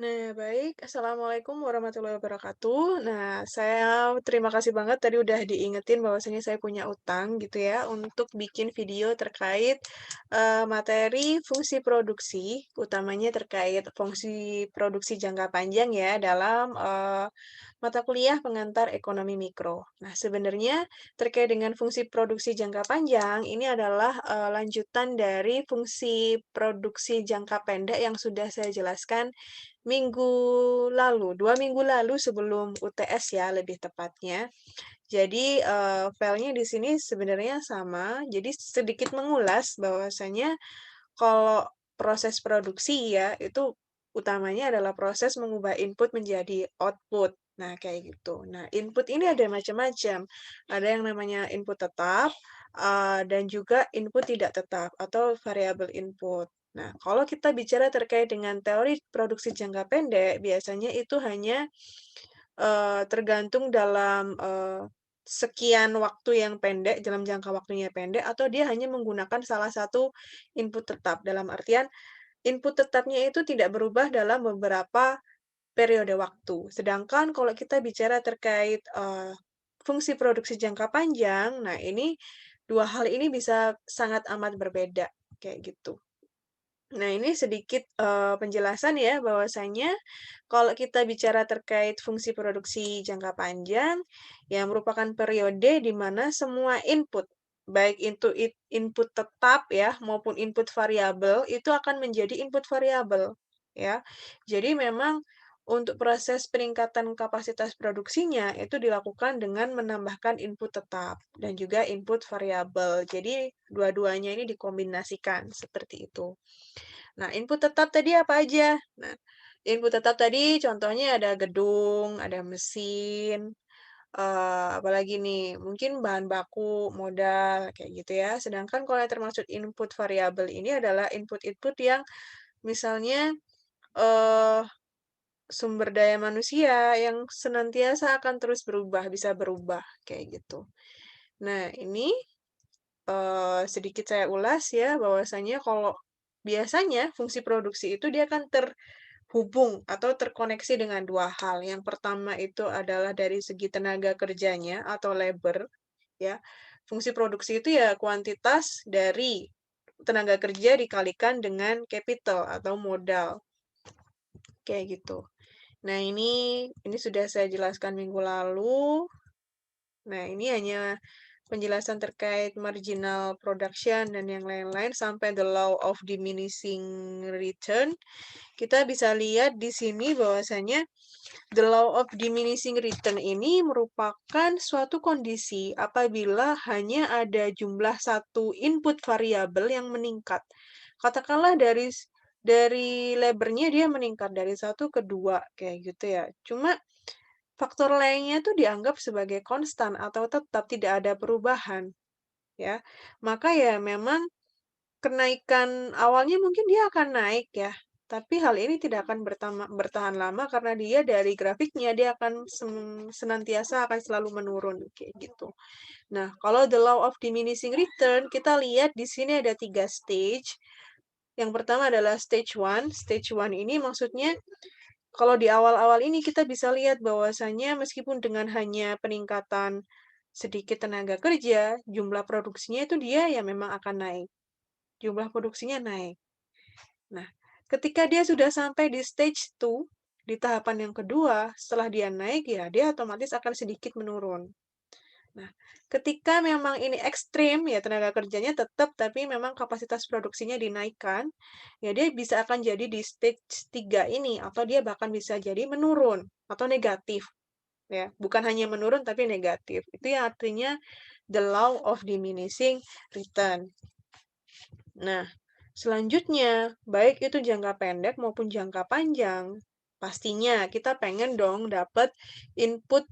Nah, baik. Assalamualaikum warahmatullahi wabarakatuh. Nah, saya terima kasih banget tadi udah diingetin bahwasanya saya punya utang gitu ya untuk bikin video terkait materi fungsi produksi, utamanya terkait fungsi produksi jangka panjang ya dalam mata kuliah pengantar ekonomi mikro. Nah, sebenarnya terkait dengan fungsi produksi jangka panjang ini adalah lanjutan dari fungsi produksi jangka pendek yang sudah saya jelaskan minggu lalu, 2 minggu lalu sebelum UTS ya lebih tepatnya. Jadi, filenya di sini sebenarnya sama, jadi sedikit mengulas bahwasanya kalau proses produksi ya, itu utamanya adalah proses mengubah input menjadi output. Nah, kayak gitu. Nah, input ini ada macam-macam. Ada yang namanya input tetap, dan juga input tidak tetap atau variabel input. Nah, kalau kita bicara terkait dengan teori produksi jangka pendek, biasanya itu hanya, tergantung dalam, sekian waktu yang pendek, dalam jangka waktunya pendek, atau dia hanya menggunakan salah satu input tetap. Dalam artian, input tetapnya itu tidak berubah dalam beberapa periode waktu. Sedangkan kalau kita bicara terkait, fungsi produksi jangka panjang, nah ini, 2 hal ini bisa sangat amat berbeda, kayak gitu. Nah, ini sedikit, penjelasan ya, bahwasanya kalau kita bicara terkait fungsi produksi jangka panjang, yang merupakan periode di mana semua input, baik itu input tetap ya, maupun input variabel, itu akan menjadi input variabel, ya. Jadi memang untuk proses peningkatan kapasitas produksinya, itu dilakukan dengan menambahkan input tetap dan juga input variabel. Jadi dua-duanya ini dikombinasikan, seperti itu. Nah, input tetap tadi apa aja? Nah, input tetap tadi contohnya ada gedung, ada mesin, apalagi nih, mungkin bahan baku, modal, kayak gitu ya. Sedangkan kalau yang termasuk input variabel ini adalah input-input yang misalnya, eee, sumber daya manusia yang senantiasa akan terus berubah, bisa berubah, kayak gitu. Nah, ini sedikit saya ulas ya, bahwasanya kalau biasanya fungsi produksi itu dia akan terhubung atau terkoneksi dengan 2 hal. Yang pertama itu adalah dari segi tenaga kerjanya atau labor, ya. Fungsi produksi itu ya kuantitas dari tenaga kerja dikalikan dengan capital atau modal, kayak gitu. Nah, ini sudah saya jelaskan minggu lalu. Nah, ini hanya penjelasan terkait marginal production dan yang lain-lain sampai the law of diminishing return. Kita bisa lihat di sini bahwasanya the law of diminishing return ini merupakan suatu kondisi apabila hanya ada jumlah satu input variabel yang meningkat. Katakanlah dari labornya dia meningkat dari satu ke 2 kayak gitu ya. Cuma faktor lainnya tuh dianggap sebagai konstan atau tetap tidak ada perubahan, ya. Maka ya memang kenaikan awalnya mungkin dia akan naik ya, tapi hal ini tidak akan bertahan lama karena dia dari grafiknya dia akan senantiasa akan selalu menurun, kayak gitu. Nah, kalau the law of diminishing return, kita lihat di sini ada 3 stage. Yang pertama adalah stage one. Stage one ini maksudnya kalau di awal-awal ini kita bisa lihat bahwasanya meskipun dengan hanya peningkatan sedikit tenaga kerja, jumlah produksinya itu dia ya memang akan naik, jumlah produksinya naik. Nah, ketika dia sudah sampai di stage 2, di tahapan yang kedua, setelah dia naik ya dia otomatis akan sedikit menurun. Nah, ketika memang ini ekstrim, ya tenaga kerjanya tetap, tapi memang kapasitas produksinya dinaikkan, ya dia bisa akan jadi di stage 3 ini, atau dia bahkan bisa jadi menurun atau negatif, ya. Bukan hanya menurun, tapi negatif. Itu yang artinya the law of diminishing return. Nah, selanjutnya, baik itu jangka pendek maupun jangka panjang, pastinya kita pengen dong dapat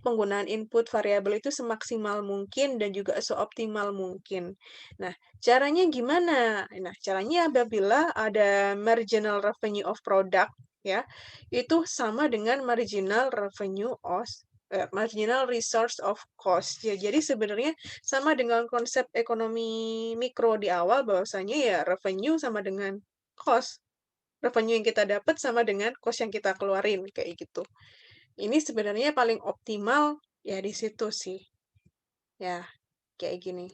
penggunaan input variabel itu semaksimal mungkin dan juga seoptimal mungkin. Nah, caranya gimana? Nah, caranya apabila ada marginal revenue of product, ya, itu sama dengan marginal resource of cost. Ya, jadi sebenarnya sama dengan konsep ekonomi mikro di awal bahwasanya ya revenue sama dengan cost. revenue yang kita dapat sama dengan cost yang kita keluarin, kayak gitu. Ini sebenarnya paling optimal ya di situ sih, ya kayak gini.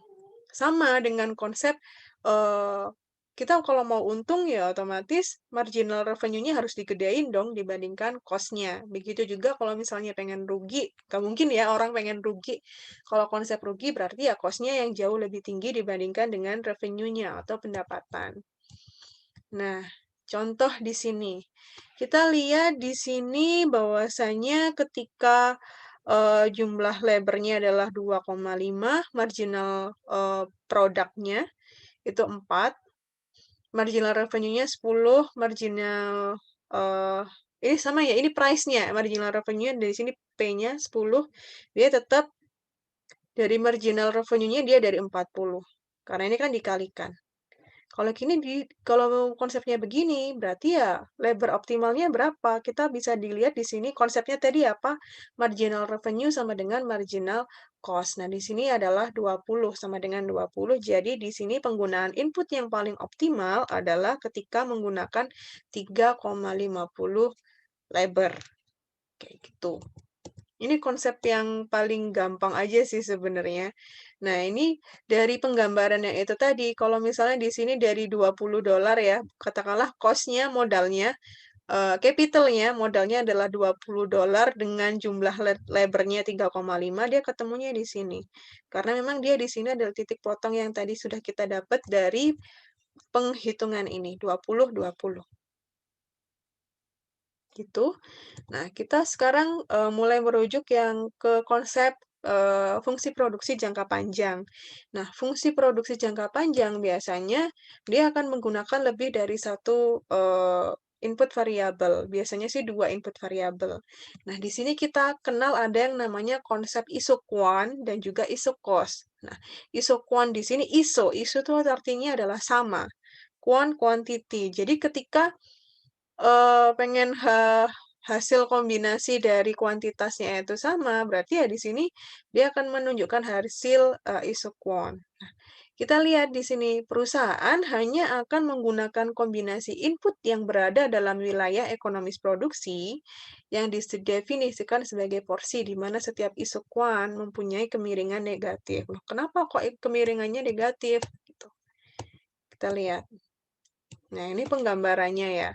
Sama dengan konsep, eee, kita kalau mau untung ya otomatis marginal revenue-nya harus digedein dong dibandingkan cost-nya. Begitu juga kalau misalnya pengen rugi, nggak mungkin ya orang pengen rugi. Kalau konsep rugi berarti ya cost-nya yang jauh lebih tinggi dibandingkan dengan revenue-nya atau pendapatan. Nah, contoh di sini. Kita lihat di sini bahwasanya ketika, jumlah labor-nya adalah 2,5, marginal, produknya itu 4, marginal revenue-nya 10, marginal, ini sama ya, ini price-nya, marginal revenue dari sini P-nya 10, dia tetap dari marginal revenue-nya dia dari 40, karena ini kan dikalikan. Kalau konsepnya begini, berarti ya labor optimalnya berapa? Kita bisa dilihat di sini konsepnya tadi apa? Marginal revenue sama dengan marginal cost. Nah, di sini adalah 20 sama dengan 20. Jadi di sini penggunaan input yang paling optimal adalah ketika menggunakan 3,50 labor. Kayak gitu. Ini konsep yang paling gampang aja sih sebenarnya. Nah, ini dari penggambaran yang itu tadi, kalau misalnya di sini dari $20 ya, katakanlah cost-nya, modalnya, capital-nya, modalnya adalah $20 dengan jumlah labor-nya 3,5, dia ketemunya di sini. Karena memang dia di sini adalah titik potong yang tadi sudah kita dapat dari penghitungan ini, 20, 20. Gitu. Nah, kita sekarang, mulai merujuk yang ke konsep, fungsi produksi jangka panjang. Nah, fungsi produksi jangka panjang biasanya dia akan menggunakan lebih dari satu input variabel, biasanya sih 2 input variabel. Nah, di sini kita kenal ada yang namanya konsep isoquant dan juga isocost. Nah, isoquant di sini iso itu artinya adalah sama, quant quantity. Jadi ketika pengen hasil kombinasi dari kuantitasnya itu sama, berarti ya di sini dia akan menunjukkan hasil, isoquant. Nah, kita lihat di sini, perusahaan hanya akan menggunakan kombinasi input yang berada dalam wilayah ekonomis produksi yang didefinisikan sebagai porsi, di mana setiap isoquant mempunyai kemiringan negatif. Loh, kenapa kok kemiringannya negatif? Gitu. Kita lihat. Nah, ini penggambarannya ya.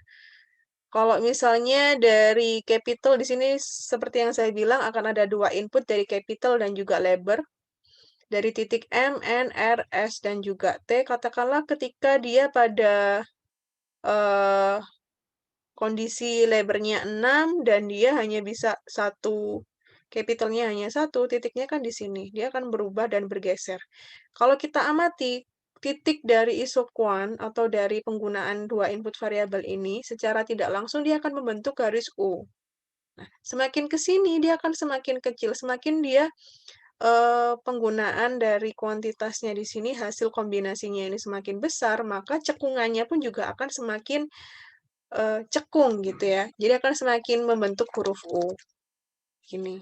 Kalau misalnya dari capital di sini seperti yang saya bilang akan ada 2 input dari capital dan juga labor. Dari titik M, N, R, S, dan juga T, katakanlah ketika dia pada eh, kondisi labornya 6 dan dia hanya bisa satu, capitalnya hanya satu, titiknya kan di sini. Dia akan berubah dan bergeser. Kalau kita amati, titik dari isoquant atau dari penggunaan 2 input variabel ini, secara tidak langsung dia akan membentuk garis U. Semakin ke sini dia akan semakin kecil, semakin dia, penggunaan dari kuantitasnya di sini, hasil kombinasinya ini semakin besar, maka cekungannya pun juga akan semakin, cekung gitu ya. Jadi akan semakin membentuk huruf U, gini.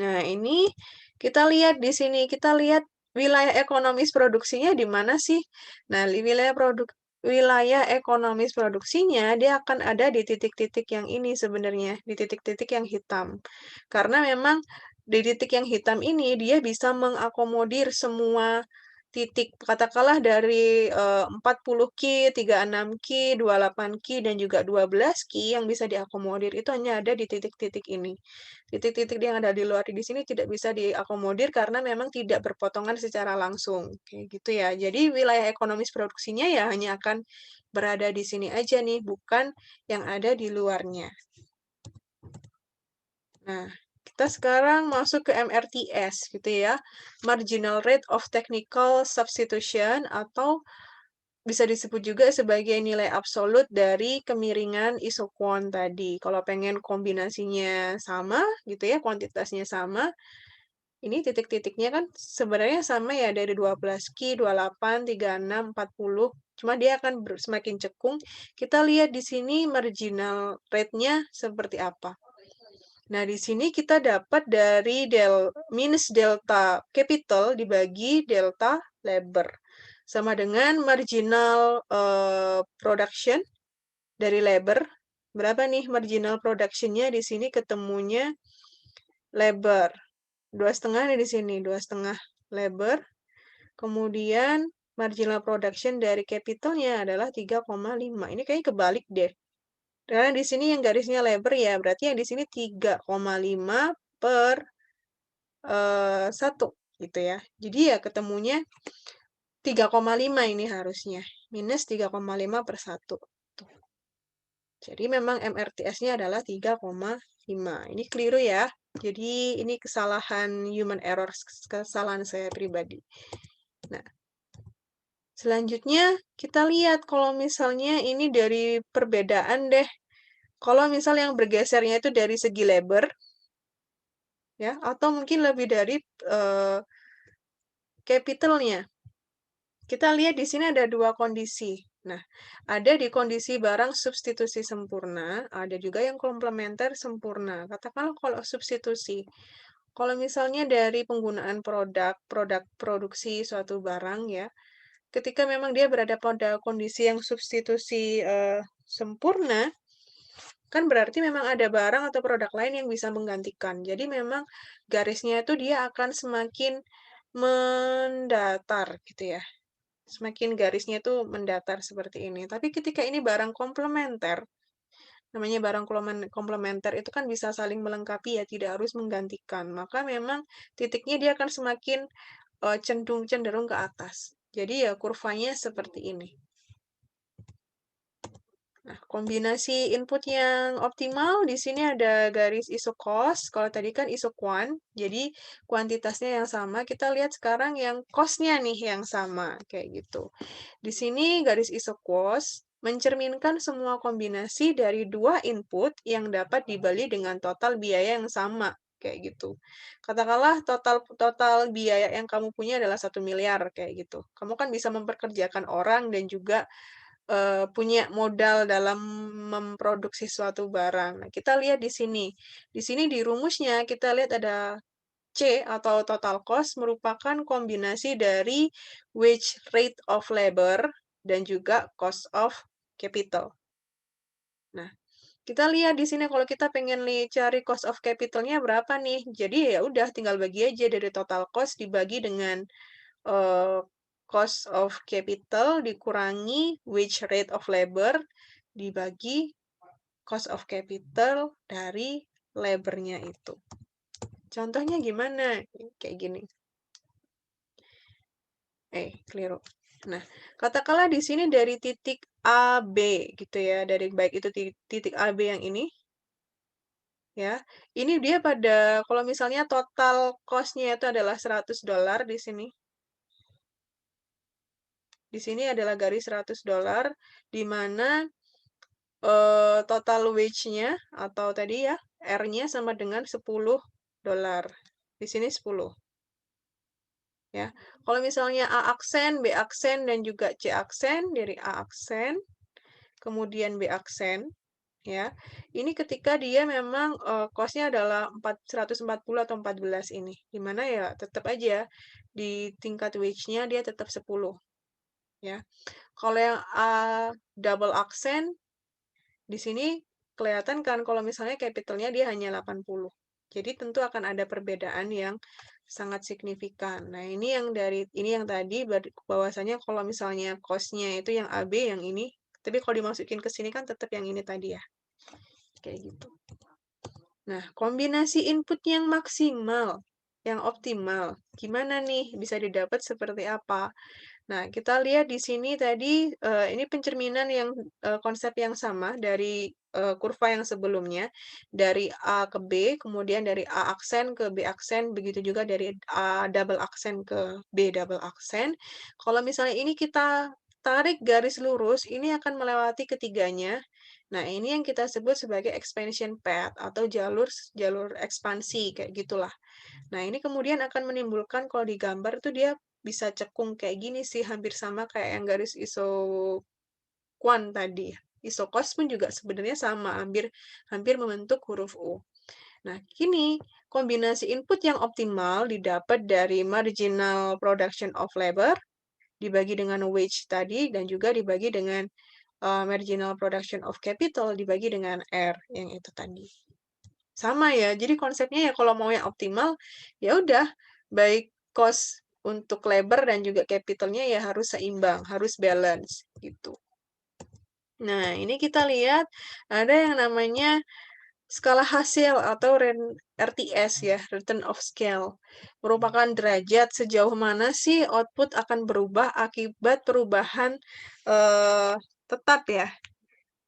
Nah, ini kita lihat di sini, kita lihat wilayah ekonomis produksinya di mana sih? Nah, wilayah ekonomis produksinya dia akan ada di titik-titik yang ini sebenarnya, di titik-titik yang hitam. Karena memang di titik yang hitam ini dia bisa mengakomodir semua titik, katakanlah dari 40 key, 36 key, 28 key, dan juga 12 key yang bisa diakomodir itu hanya ada di titik-titik ini. Titik-titik yang ada di luar di sini tidak bisa diakomodir karena memang tidak berpotongan secara langsung, kayak gitu ya. Jadi wilayah ekonomis produksinya ya hanya akan berada di sini aja nih, bukan yang ada di luarnya. Nah, kita sekarang masuk ke MRTS gitu ya, Marginal Rate of Technical Substitution, atau bisa disebut juga sebagai nilai absolut dari kemiringan isoquant tadi. Kalau pengen kombinasinya sama gitu ya, kuantitasnya sama, ini titik-titiknya kan sebenarnya sama ya dari 12 Ki, 28, 36, 40. Cuma dia akan semakin cekung. Kita lihat di sini marginal rate-nya seperti apa. Nah, di sini kita dapat dari minus delta capital dibagi delta labor. sama dengan marginal production dari labor. Berapa nih marginal production-nya di sini ketemunya labor. 2,5 nih di sini, 2,5 labor. Kemudian marginal production dari capitalnya adalah 3,5. Ini kayaknya kebalik deh. Karena di sini yang garisnya labor ya, berarti yang di sini 3,5 per 1 gitu ya. Jadi ya ketemunya 3,5 ini harusnya. Minus 3,5 per 1. Tuh. Jadi memang MRTS-nya adalah 3,5. Ini keliru ya. Jadi ini kesalahan human error, kesalahan saya pribadi. Nah, selanjutnya kita lihat kalau misalnya ini dari perbedaan deh. Kalau misal yang bergesernya itu dari segi labor, ya, atau mungkin lebih dari capitalnya. Kita lihat di sini ada dua kondisi. Nah, ada di kondisi barang substitusi sempurna, ada juga yang komplementer sempurna. Katakanlah kalau substitusi, kalau misalnya dari penggunaan produk produksi suatu barang ya, ketika memang dia berada pada kondisi yang substitusi sempurna, kan berarti memang ada barang atau produk lain yang bisa menggantikan. Jadi memang garisnya itu dia akan semakin mendatar gitu ya. Semakin garisnya itu mendatar seperti ini. Tapi ketika ini barang komplementer, namanya barang komplementer itu kan bisa saling melengkapi ya, tidak harus menggantikan. Maka memang titiknya dia akan semakin cenderung ke atas. Jadi ya kurvanya seperti ini. Nah, kombinasi input yang optimal di sini ada garis iso-cost. Kalau tadi kan iso-quan, jadi kuantitasnya yang sama. Kita lihat sekarang yang cost-nya nih yang sama, kayak gitu. Di sini garis iso-cost mencerminkan semua kombinasi dari dua input yang dapat dibeli dengan total biaya yang sama, kayak gitu. Katakanlah total biaya yang kamu punya adalah 1 miliar, kayak gitu. Kamu kan bisa memperkerjakan orang dan juga punya modal dalam memproduksi suatu barang. Nah, kita lihat di sini. Di sini di rumusnya kita lihat ada C atau total cost merupakan kombinasi dari wage rate of labor dan juga cost of capital. Nah, kita lihat di sini kalau kita pengen cari cost of capitalnya berapa nih. Jadi ya udah tinggal bagi aja dari total cost dibagi dengan eh, cost of capital dikurangi wage rate of labor dibagi cost of capital dari labornya itu. Contohnya gimana? Kayak gini. Keliru. Nah, katakanlah di sini dari titik A, B gitu ya, dari baik itu titik A, B yang ini, ya. Ini dia pada, kalau misalnya total cost-nya itu adalah $100 di sini. Di sini adalah garis $100, di mana total wage-nya atau tadi ya, R-nya sama dengan $10. Di sini 10. Ya. Kalau misalnya A aksen, B aksen, dan juga C aksen, dari A aksen, kemudian B aksen, ya. Ini ketika dia memang cost-nya adalah 140 atau 14 ini. Dimana ya tetap aja di tingkat wage-nya dia tetap 10. Ya. Kalau yang A double aksen, di sini kelihatan kan kalau misalnya capitalnya dia hanya 80. Jadi tentu akan ada perbedaan yang sangat signifikan. Nah, ini yang tadi bahwasanya kalau misalnya cost-nya itu yang AB yang ini, tapi kalau dimasukin ke sini kan tetap yang ini tadi ya. Kayak gitu. Nah, kombinasi input yang maksimal, yang optimal, gimana nih? Bisa didapat seperti apa? Nah, kita lihat di sini tadi, ini pencerminan yang konsep yang sama dari kurva yang sebelumnya, dari A ke B, kemudian dari A aksen ke B aksen, begitu juga dari A double aksen ke B double aksen. Kalau misalnya ini kita tarik garis lurus, ini akan melewati ketiganya. Nah, ini yang kita sebut sebagai expansion path atau jalur jalur ekspansi, kayak gitulah. Nah, ini kemudian akan menimbulkan kalau digambar tuh dia bisa cekung kayak gini sih, hampir sama kayak yang garis isoquant tadi. Isocos pun juga sebenarnya sama, hampir membentuk huruf U. Nah, kini kombinasi input yang optimal didapat dari marginal production of labor dibagi dengan wage tadi, dan juga dibagi dengan marginal production of capital dibagi dengan R yang itu tadi. Sama ya, jadi konsepnya ya kalau mau yang optimal, ya udah baik cost untuk labor dan juga capitalnya ya harus seimbang, harus balance gitu. Nah, ini kita lihat ada yang namanya skala hasil atau RTS ya, return of scale. Merupakan derajat sejauh mana sih output akan berubah akibat perubahan tetap ya,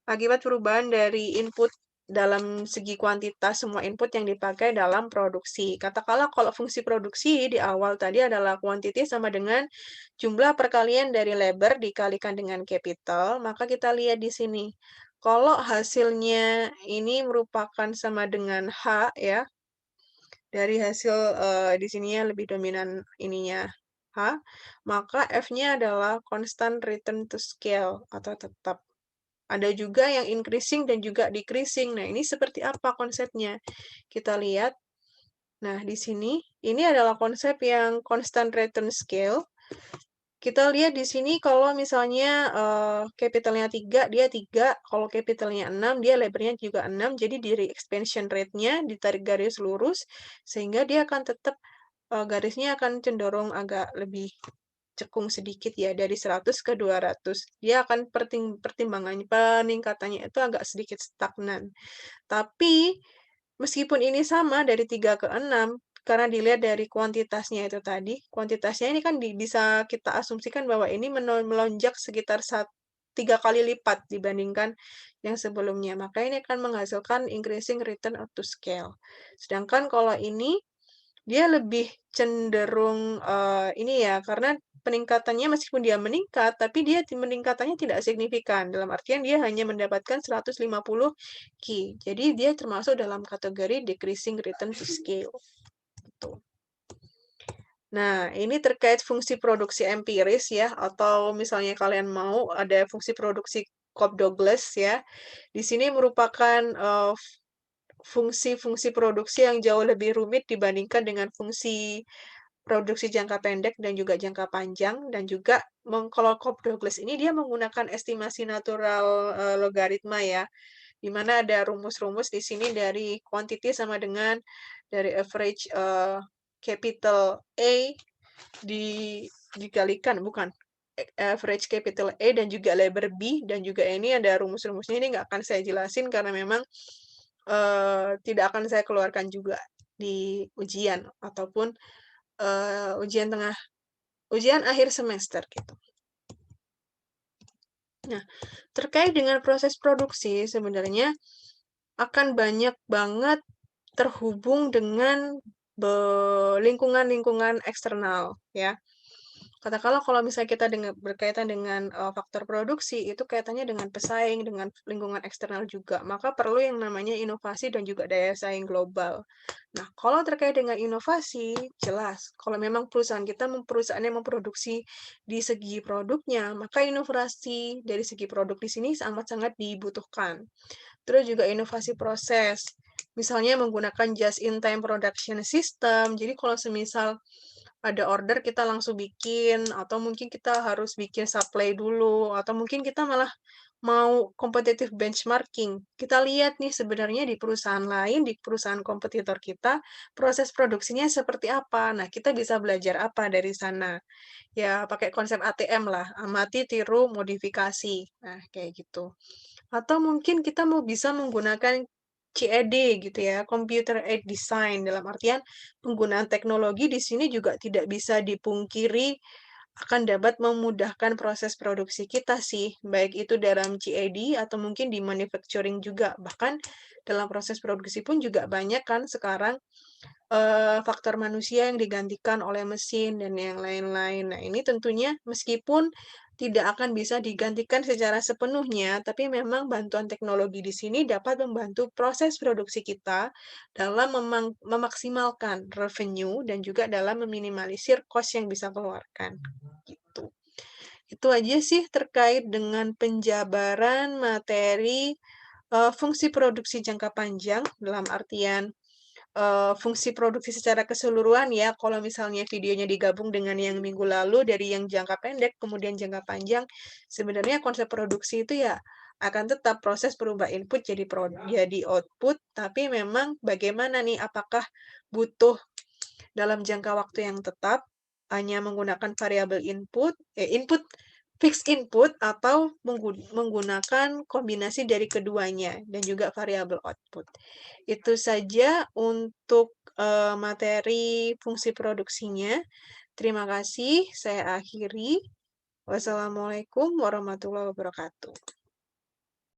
akibat perubahan dari input dalam segi kuantitas semua input yang dipakai dalam produksi. Katakanlah kalau fungsi produksi di awal tadi adalah quantity sama dengan jumlah perkalian dari labor dikalikan dengan capital, maka kita lihat di sini. Kalau hasilnya ini merupakan sama dengan H ya, dari hasil di sininya lebih dominan ininya H, maka F-nya adalah constant return to scale atau tetap. Ada juga yang increasing dan juga decreasing. Nah, ini seperti apa konsepnya? Kita lihat. Nah, di sini, ini adalah konsep yang constant return scale. Kita lihat di sini kalau misalnya capitalnya 3, dia 3. Kalau capitalnya 6, dia lebarnya juga 6. Jadi dari expansion rate-nya ditarik garis lurus, sehingga dia akan tetap garisnya akan cenderung agak lebih cekung sedikit ya, dari 100 ke 200. Dia akan peningkatannya itu agak sedikit stagnan. Tapi, meskipun ini sama dari 3 ke 6, karena dilihat dari kuantitasnya itu tadi, kuantitasnya ini kan bisa kita asumsikan bahwa ini melonjak sekitar 3 kali lipat dibandingkan yang sebelumnya. Maka ini akan menghasilkan increasing return to scale. Sedangkan kalau ini dia lebih cenderung, ini ya, karena peningkatannya meskipun dia meningkat, tapi dia meningkatannya tidak signifikan. Dalam artian dia hanya mendapatkan 150 Ki. Jadi dia termasuk dalam kategori decreasing return to scale, gitu. Nah, ini terkait fungsi produksi empiris ya, atau misalnya kalian mau ada fungsi produksi Cobb-Douglas ya. Di sini merupakan, fungsi-fungsi produksi yang jauh lebih rumit dibandingkan dengan fungsi produksi jangka pendek dan juga jangka panjang, dan juga kalau Cobb-Douglas ini dia menggunakan estimasi natural logaritma ya, di mana ada rumus-rumus di sini dari quantity sama dengan dari average capital A dikalikan, bukan, average capital A dan juga labor B, dan juga ini ada rumus-rumusnya, ini nggak akan saya jelasin karena memang tidak akan saya keluarkan juga di ujian ataupun ujian akhir semester gitu. Nah, terkait dengan proses produksi sebenarnya akan banyak banget terhubung dengan lingkungan-lingkungan eksternal ya. Katakanlah kalau misalnya kita berkaitan dengan faktor produksi, itu kaitannya dengan pesaing, dengan lingkungan eksternal juga. Maka perlu yang namanya inovasi dan juga daya saing global. Nah, kalau terkait dengan inovasi, jelas kalau memang perusahaan kita perusahaan yang memproduksi di segi produknya, maka inovasi dari segi produk di sini sangat-sangat dibutuhkan. Terus juga inovasi proses. Misalnya menggunakan just-in-time production system. Jadi kalau semisal ada order kita langsung bikin, atau mungkin kita harus bikin supply dulu, atau mungkin kita malah mau competitive benchmarking. Kita lihat nih sebenarnya di perusahaan lain, di perusahaan kompetitor kita, proses produksinya seperti apa. Nah, kita bisa belajar apa dari sana. Ya, pakai konsep ATM lah, amati, tiru, modifikasi. Nah, kayak gitu. Atau mungkin kita mau bisa menggunakan CAD gitu ya, Computer Aided Design, dalam artian penggunaan teknologi di sini juga tidak bisa dipungkiri akan dapat memudahkan proses produksi kita sih, baik itu dalam CAD atau mungkin di manufacturing juga. Bahkan dalam proses produksi pun juga banyak kan sekarang faktor manusia yang digantikan oleh mesin dan yang lain-lain. Nah, ini tentunya meskipun tidak akan bisa digantikan secara sepenuhnya, tapi memang bantuan teknologi di sini dapat membantu proses produksi kita dalam memaksimalkan revenue dan juga dalam meminimalisir cost yang bisa keluarkan. Gitu. Itu aja sih terkait dengan penjabaran materi fungsi produksi jangka panjang dalam artian fungsi produksi secara keseluruhan ya, kalau misalnya videonya digabung dengan yang minggu lalu dari yang jangka pendek, kemudian jangka panjang, sebenarnya konsep produksi itu ya akan tetap proses berubah input jadi output, tapi memang bagaimana nih, apakah butuh dalam jangka waktu yang tetap, hanya menggunakan variabel input fixed input atau menggunakan kombinasi dari keduanya dan juga variabel output. Itu saja untuk, materi fungsi produksinya. Terima kasih, saya akhiri. Wassalamualaikum warahmatullahi wabarakatuh.